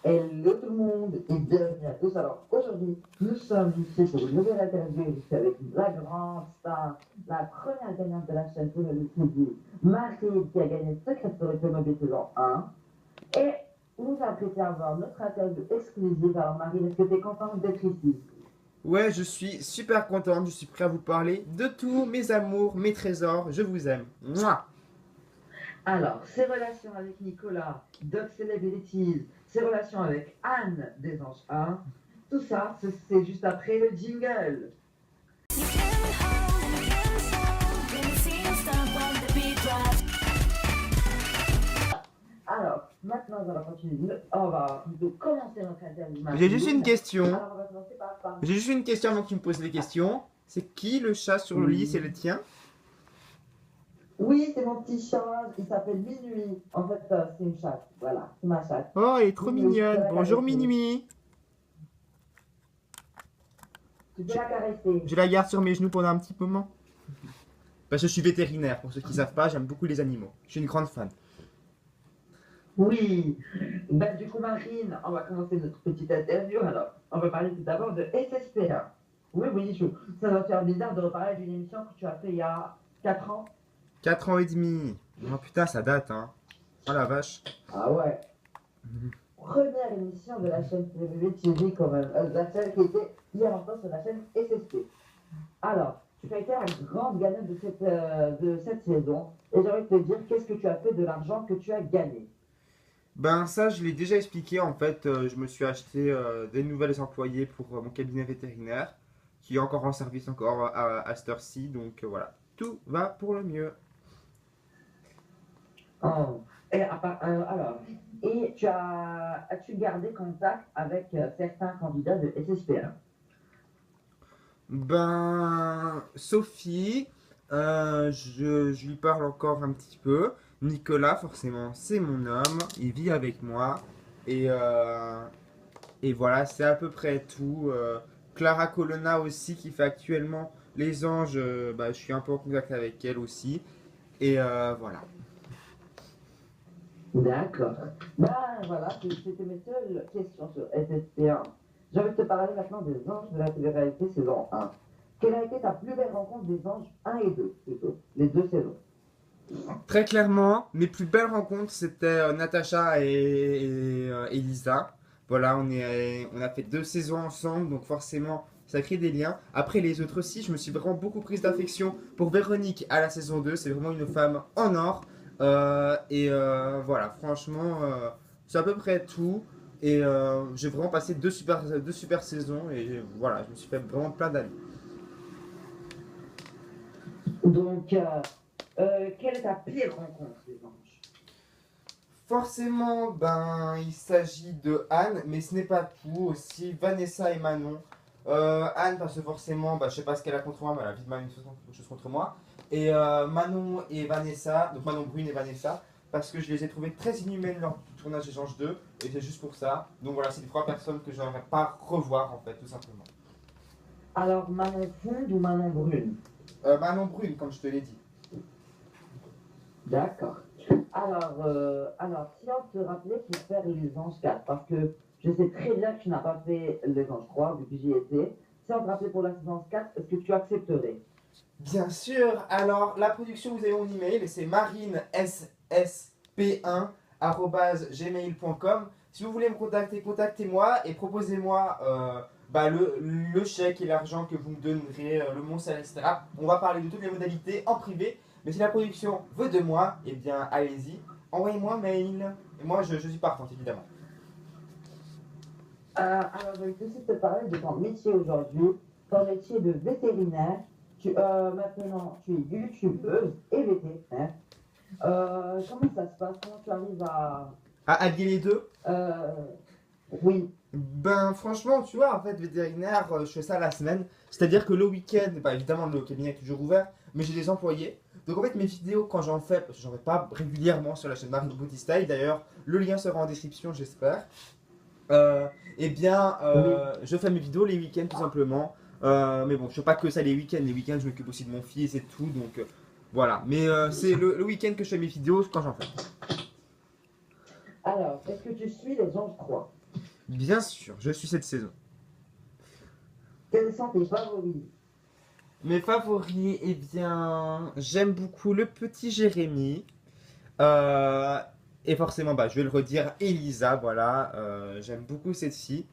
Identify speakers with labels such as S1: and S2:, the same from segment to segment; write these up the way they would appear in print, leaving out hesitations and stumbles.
S1: Hello tout le monde et bienvenue à tous. Alors aujourd'hui, nous sommes ici pour une nouvelle interview ici avec la grande star, la première gagnante de la chaîne Playmobil TV, Marie, qui a gagné Secret Story Playmobil saison 1. Et nous apprêtons à avoir notre interview exclusive. Alors Marie, est-ce que tu es contente d'être ici?
S2: Ouais, je suis super contente, je suis prêt à vous parler de tous mes amours, mes trésors, je vous aime. Mouah.
S1: Alors, ses relations avec Nicolas, Doc Celebrities, ses relations avec Anne des Anges 1, tout ça, c'est juste après le jingle. Alors, maintenant, on va continuer. On va plutôt commencer notre interview.
S2: J'ai juste une question.
S1: Alors, on va commencer par.
S2: J'ai juste une question avant que tu me poses les questions. C'est qui le chat sur le lit? C'est le tien?
S1: Oui, c'est mon petit chat. Il s'appelle Minuit. En fait, c'est une chatte. Voilà, c'est ma chatte.
S2: Oh, elle est trop
S1: Minuit,
S2: mignonne.
S1: tu peux la
S2: Bonjour
S1: caresser.
S2: Minuit.
S1: Tu peux la caresser.
S2: Je la garde sur mes genoux pendant un petit moment. Parce que je suis vétérinaire, pour ceux qui ne savent pas, j'aime beaucoup les animaux. Je suis une grande fan.
S1: Oui. Ben, du coup, Marine, on va commencer notre petite interview. Alors, on va parler tout d'abord de SSPA. Oui, oui, ça va faire bizarre de reparler d'une émission que tu as fait il y a 4 ans.
S2: 4 ans et demi. Oh putain, ça date, hein. Oh la vache.
S1: Ah ouais. Première émission de la chaîne TV TV quand même. La chaîne qui était hier encore sur la chaîne SSP. Alors, tu as été la grande gagnante de cette saison. Et j'ai envie de te dire, qu'est-ce que tu as fait de l'argent que tu as gagné?
S2: Ben ça, je l'ai déjà expliqué. En fait, je me suis acheté des nouvelles employées pour mon cabinet vétérinaire, qui est encore en service encore à cette heure-ci. Donc voilà, tout va pour le mieux.
S1: Oh. Et as-tu gardé contact avec certains candidats de SSPA?
S2: Ben Sophie, je lui parle encore un petit peu. Nicolas, forcément, c'est mon homme. Il vit avec moi. Et, euh, et voilà, c'est à peu près tout. Clara Colonna aussi, qui fait actuellement Les Anges. Bah, je suis un peu en contact avec elle aussi. Et voilà.
S1: D'accord. Ben voilà, c'était mes seules questions sur SSP1. J'ai envie de te parler maintenant des anges de la télé-réalité saison 1. Quelle a été ta plus belle rencontre des anges 1 et 2, plutôt, les deux saisons?
S2: Très clairement, mes plus belles rencontres, c'était Natacha et Elisa. Voilà, on a fait 2 saisons ensemble, donc forcément, ça crée des liens. Après, les autres aussi, je me suis vraiment beaucoup prise d'affection pour Véronique à la saison 2. C'est vraiment une femme en or. Voilà, franchement, c'est à peu près tout. Et j'ai vraiment passé deux super saisons. Et voilà, je me suis fait vraiment plein d'amis.
S1: Donc, quelle est ta pire rencontre des anges?
S2: Forcément, ben, il s'agit de Anne, mais ce n'est pas tout. Aussi Vanessa et Manon. Anne, parce que forcément, bah, je sais pas ce qu'elle a contre moi, mais elle a vite mal quelque chose contre moi. Et Manon et Vanessa, donc Manon Brune et Vanessa, parce que je les ai trouvées très inhumaines lors du tournage Échange 2, et c'est juste pour ça. Donc voilà, c'est les 3 personnes que je n'aimerais pas revoir, en fait, tout simplement.
S1: Alors, Manon Fonde ou Manon Brune?
S2: Manon Brune, comme je te l'ai dit.
S1: D'accord. Alors, si on te rappelait pour faire les anges 4, parce que je sais très bien que tu n'as pas fait les anges 3, vu que j'y étais. Si on te rappelait pour la saison 4, est-ce que tu accepterais?
S2: Bien sûr, alors la production, vous avez mon email, et c'est marinessp1@gmail.com. Si vous voulez me contacter, contactez-moi et proposez-moi bah, le chèque et l'argent que vous me donnerez, le mon salaire, etc. On va parler de toutes les modalités en privé, mais si la production veut de moi, eh bien allez-y, envoyez-moi un mail. Et moi, je suis partante, évidemment.
S1: Alors, je vais aussi te parler de ton métier aujourd'hui, ton métier de vétérinaire. Maintenant, tu es youtubeuse et vétérinaire. Comment ça se passe? Comment tu arrives à.
S2: À allier les deux.
S1: Euh, oui.
S2: Ben franchement, tu vois, en fait, vétérinaire, je fais ça la semaine. C'est-à-dire que le week-end, bah, évidemment, le cabinet est toujours ouvert, mais j'ai des employés. Donc en fait, mes vidéos, quand j'en fais, parce que j'en fais pas régulièrement sur la chaîne Marine Booty Style, d'ailleurs, le lien sera en description, j'espère. Eh bien,
S1: Oui.
S2: je fais mes vidéos les week-ends, tout simplement. Mais bon, je fais pas que ça les week-ends. Les week-ends, je m'occupe aussi de mon fils et tout, donc voilà. Mais c'est le week-end que je fais mes vidéos quand j'en fais.
S1: Alors, est-ce que tu suis les anges 3?
S2: Bien sûr, je suis cette saison.
S1: Quels sont tes favoris?
S2: Mes favoris, eh bien, j'aime beaucoup le petit Jérémy. Euh, et forcément, bah, je vais le redire, Elisa, voilà. J'aime beaucoup cette fille.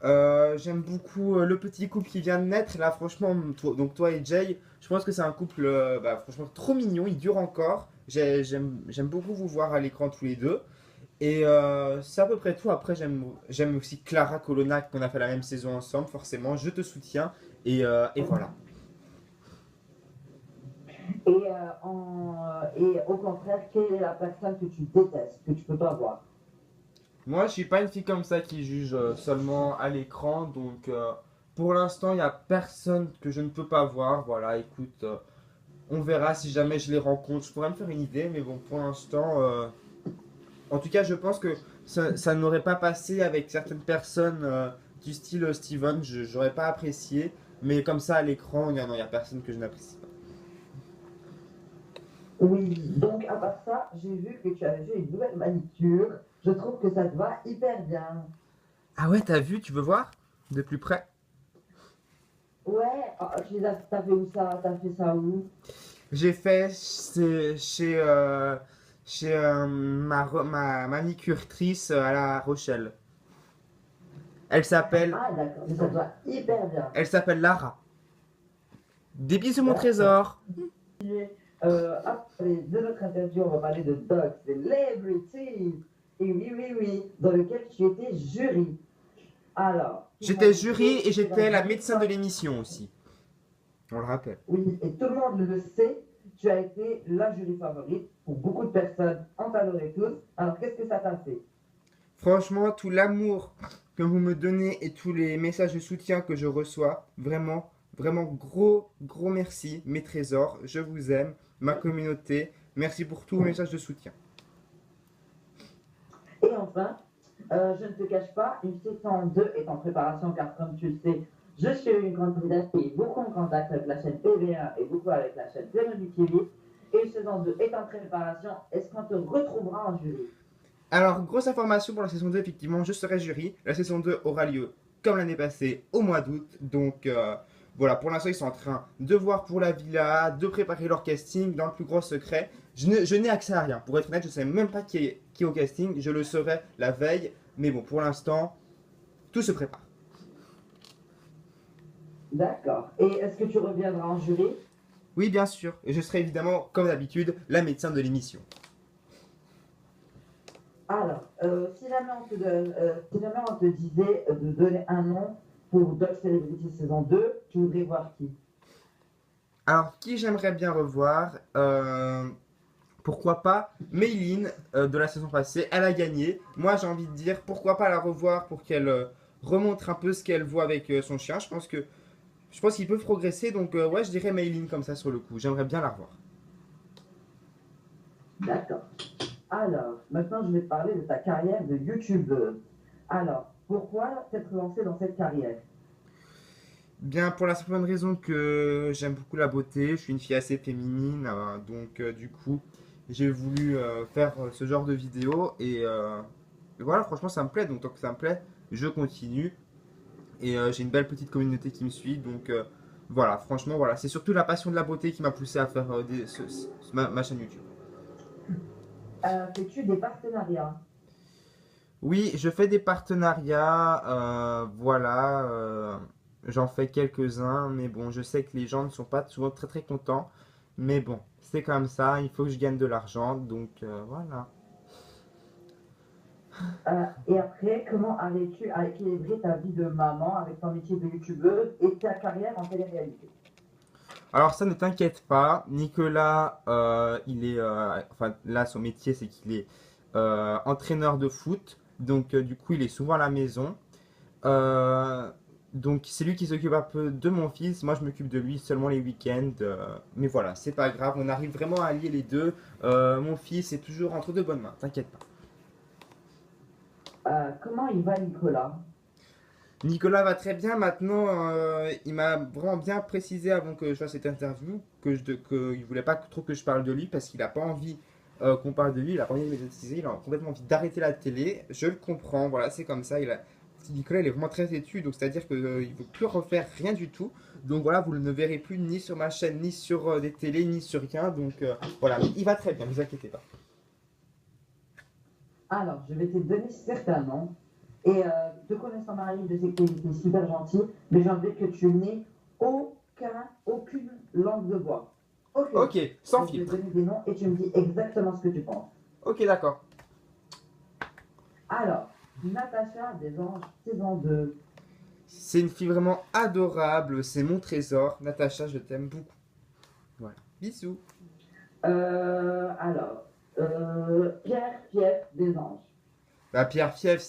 S2: J'aime beaucoup le petit couple qui vient de naître. Là, franchement, donc toi et Jay, je pense que c'est un couple, bah, franchement, trop mignon. Il dure encore. J'aime beaucoup vous voir à l'écran tous les deux. Et c'est à peu près tout. Après, j'aime aussi Clara Colonna, qu'on a fait la même saison ensemble, forcément. Je te soutiens. Et voilà.
S1: Et au contraire, quelle est la personne que tu détestes, que tu peux pas voir?
S2: Moi, je suis pas une fille comme ça qui juge seulement à l'écran. Donc, pour l'instant, il n'y a personne que je ne peux pas voir. Voilà, écoute, on verra si jamais je les rencontre. Je pourrais me faire une idée, mais bon, pour l'instant, en tout cas, je pense que ça n'aurait pas passé avec certaines personnes du style Steven. Je n'aurais pas apprécié. Mais comme ça, à l'écran, il y a personne que je n'apprécie pas.
S1: Oui, donc à part ça, j'ai vu que tu avais fait une nouvelle manicure. Je trouve que ça te va hyper bien.
S2: Ah ouais, t'as vu, tu veux voir de plus près?
S1: Ouais, t'as fait où ça? T'as fait ça où?
S2: J'ai fait chez ma manicurtrice à La Rochelle. Elle s'appelle
S1: Ah d'accord, mais ça te va hyper bien.
S2: elle s'appelle Lara. Des bisous mon
S1: D'accord.
S2: trésor.
S1: Après de notre interview, on va parler de Dog Celebrity. Et oui, oui, oui, dans lequel tu étais jury. Alors, tout le
S2: J'étais
S1: monde
S2: jury
S1: sait
S2: et
S1: que dans
S2: j'étais la
S1: une
S2: médecin de
S1: école,
S2: l'émission aussi. On le rappelle.
S1: oui, et tout le monde le sait, tu as été la jury favorite pour beaucoup de personnes. On t'adorait tous. Alors, qu'est-ce que ça t'a fait?
S2: Franchement, tout l'amour que vous me donnez et tous les messages de soutien que je reçois, vraiment, vraiment gros merci, mes trésors. Je vous aime, ma communauté. Merci pour tous vos messages de soutien.
S1: Et enfin, je ne te cache pas, une saison 2 est en préparation car, comme tu le sais, je suis une candidate qui beaucoup en contact avec la chaîne TV1 et beaucoup avec la chaîne Véronique TV. Et une saison 2 est en préparation. Est-ce qu'on te retrouvera en jury?
S2: Alors, grosse information pour la saison 2, effectivement, je serai jury. La saison 2 aura lieu, comme l'année passée, au mois d'août. Donc, voilà, pour l'instant, ils sont en train de voir pour la villa, de préparer leur casting dans le plus gros secret. Je n'ai accès à rien. Pour être honnête, je ne sais même pas qui est au casting. Je le saurai la veille. Mais bon, pour l'instant, tout se prépare.
S1: D'accord. Et est-ce que tu reviendras en jury?
S2: Oui, bien sûr. Et je serai évidemment, comme d'habitude, la médecin de l'émission.
S1: Alors, si jamais on te disait de donner un nom pour Dog Celebrity saison 2, tu voudrais voir qui?
S2: Alors, qui j'aimerais bien revoir pourquoi pas Mayline de la saison passée, elle a gagné. Moi j'ai envie de dire pourquoi pas la revoir pour qu'elle remontre un peu ce qu'elle voit avec son chien. Je pense qu'ils peuvent progresser donc ouais je dirais Mayline comme ça sur le coup. J'aimerais bien la revoir.
S1: D'accord. Alors, maintenant, je vais te parler de ta carrière de youtubeuse. Alors, pourquoi t'être lancée dans cette carrière?
S2: Bien pour la simple bonne raison que j'aime beaucoup la beauté, je suis une fille assez féminine donc du coup j'ai voulu faire ce genre de vidéo et voilà franchement ça me plaît donc tant que ça me plaît je continue. Et j'ai une belle petite communauté qui me suit. Donc voilà, franchement, voilà. C'est surtout la passion de la beauté qui m'a poussé à faire ma chaîne YouTube.
S1: Fais-tu des partenariats?
S2: Oui, je fais des partenariats. Voilà. J'en fais quelques-uns. Mais bon, je sais que les gens ne sont pas souvent très très contents. Mais bon, c'est comme ça. Il faut que je gagne de l'argent. Donc voilà.
S1: Et après, comment arrives-tu à équilibrer ta vie de maman avec ton métier de youtubeuse et ta carrière en télé-réalité?
S2: Alors ça ne t'inquiète pas, Nicolas, il est, enfin là son métier c'est qu'il est entraîneur de foot, donc du coup il est souvent à la maison. Euh, donc c'est lui qui s'occupe un peu de mon fils, moi je m'occupe de lui seulement les week-ends. Mais voilà, c'est pas grave, on arrive vraiment à allier les deux. Mon fils est toujours entre de bonnes mains, t'inquiète pas.
S1: Comment il va, Nicolas?
S2: Nicolas va très bien maintenant. Il m'a vraiment bien précisé avant que je fasse cette interview que il voulait pas trop que je parle de lui parce qu'il a pas envie qu'on parle de lui, il a pas envie de médiatiser, il a complètement envie d'arrêter la télé. Je le comprends, voilà, c'est comme ça. Petit Nicolas, il est vraiment très têtu, donc c'est-à-dire qu'il ne veut plus refaire rien du tout. Donc voilà, vous ne le verrez plus ni sur ma chaîne, ni sur des télés, ni sur rien. Donc voilà, mais il va très bien, ne vous inquiétez pas.
S1: Alors, je vais te donner certains noms. Et te connaissant Marie, je sais que tu es super gentil, mais j'ai envie que tu n'aies aucune langue de bois. Aucune.
S2: Ok, sans
S1: Donc, je vais te
S2: filtre.
S1: donner des noms et tu me dis exactement ce que tu penses.
S2: Ok, d'accord.
S1: Alors, Natacha des Anges, saison 2.
S2: C'est une fille vraiment adorable, c'est mon trésor. Natacha, je t'aime beaucoup. Voilà. Bisous.
S1: Alors, Pierre des Anges.
S2: Bah, Pierre Fief,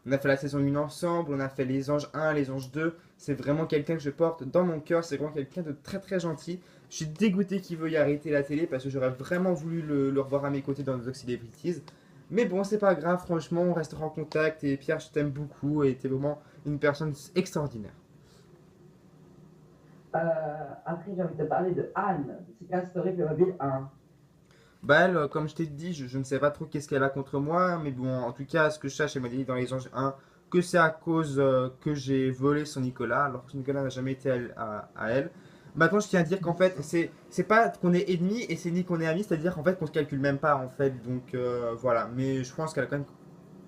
S2: on a fait la saison 1 ensemble, on a fait les anges 1, les anges 2. C'est vraiment quelqu'un que je porte dans mon cœur, c'est vraiment quelqu'un de très très gentil. Je suis dégoûté qu'il veuille arrêter la télé parce que j'aurais vraiment voulu le revoir à mes côtés dans nos Celebrities. Mais bon, c'est pas grave, franchement, on restera en contact et Pierre, je t'aime beaucoup et t'es vraiment une personne extraordinaire.
S1: Après, j'ai envie de te parler de Anne, c'est Story Playmobil 1.
S2: Bah elle, comme je t'ai dit, je ne sais pas trop qu'est-ce qu'elle a contre moi, mais bon, en tout cas, ce que je sache, elle m'a dit dans les anges 1 que c'est à cause que j'ai volé son Nicolas, alors que Nicolas n'a jamais été à elle. Maintenant, je tiens à dire qu'en fait, c'est pas qu'on est ennemis et c'est ni qu'on est amis, c'est-à-dire qu'en fait qu'on se calcule même pas en fait, donc voilà. Mais je pense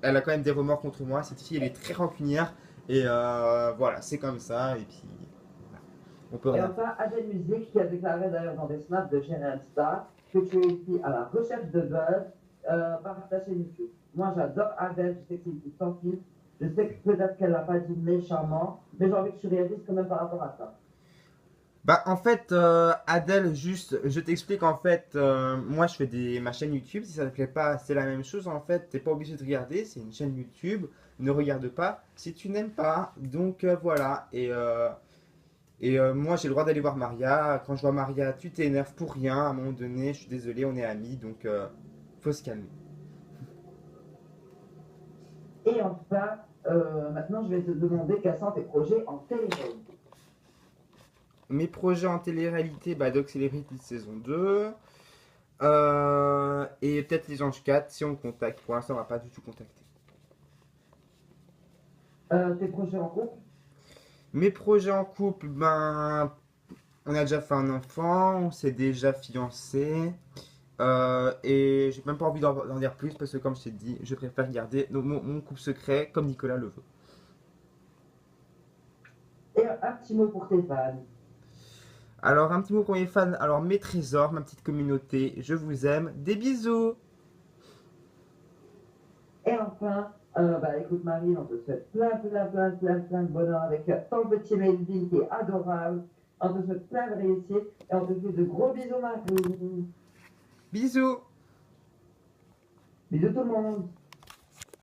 S2: elle a quand même des remords contre moi. Cette fille, elle est très rancunière et voilà, c'est comme ça et puis voilà. On peut
S1: Et
S2: rien faire.
S1: enfin, Adèle Music, qui a déclaré d'ailleurs dans des snaps de General Star que tu es ici à la recherche de buzz par ta chaîne YouTube. Moi, j'adore Adèle, je sais que c'est une fille sans filtre. Je sais que peut-être qu'elle l'a pas dit méchamment, mais j'ai envie que tu réagisses quand même par rapport à ça.
S2: Bah en fait Adèle juste je t'explique en fait moi je fais ma chaîne YouTube si ça te plaît pas c'est la même chose en fait t'es pas obligé de regarder c'est une chaîne YouTube ne regarde pas si tu n'aimes pas donc voilà moi j'ai le droit d'aller voir Maria quand je vois Maria tu t'énerves pour rien à un moment donné je suis désolé on est amis donc faut se calmer.
S1: Et enfin, maintenant, je vais te demander quels sont tes projets en télé-réalité.
S2: Mes projets en télé-réalité bah Doc Celebrity saison 2 et peut-être les Anges 4 si on me contacte pour l'instant on va pas du tout contacter.
S1: Tes projets en couple.
S2: Mes projets en couple, ben, on a déjà fait un enfant, on s'est déjà fiancé, et j'ai même pas envie d'en dire plus parce que, comme je t'ai dit, je préfère garder mon couple secret comme Nicolas le veut.
S1: Et un petit mot pour tes fans.
S2: Alors, un petit mot pour mes fans, alors mes trésors, ma petite communauté, je vous aime, des bisous!
S1: Et enfin, bah, écoute Marie, on te souhaite plein de bonheur avec ton petit Melvin qui est adorable. On te souhaite plein de réussite et on te fait de gros bisous Marie.
S2: Bisous!
S1: Bisous tout le monde.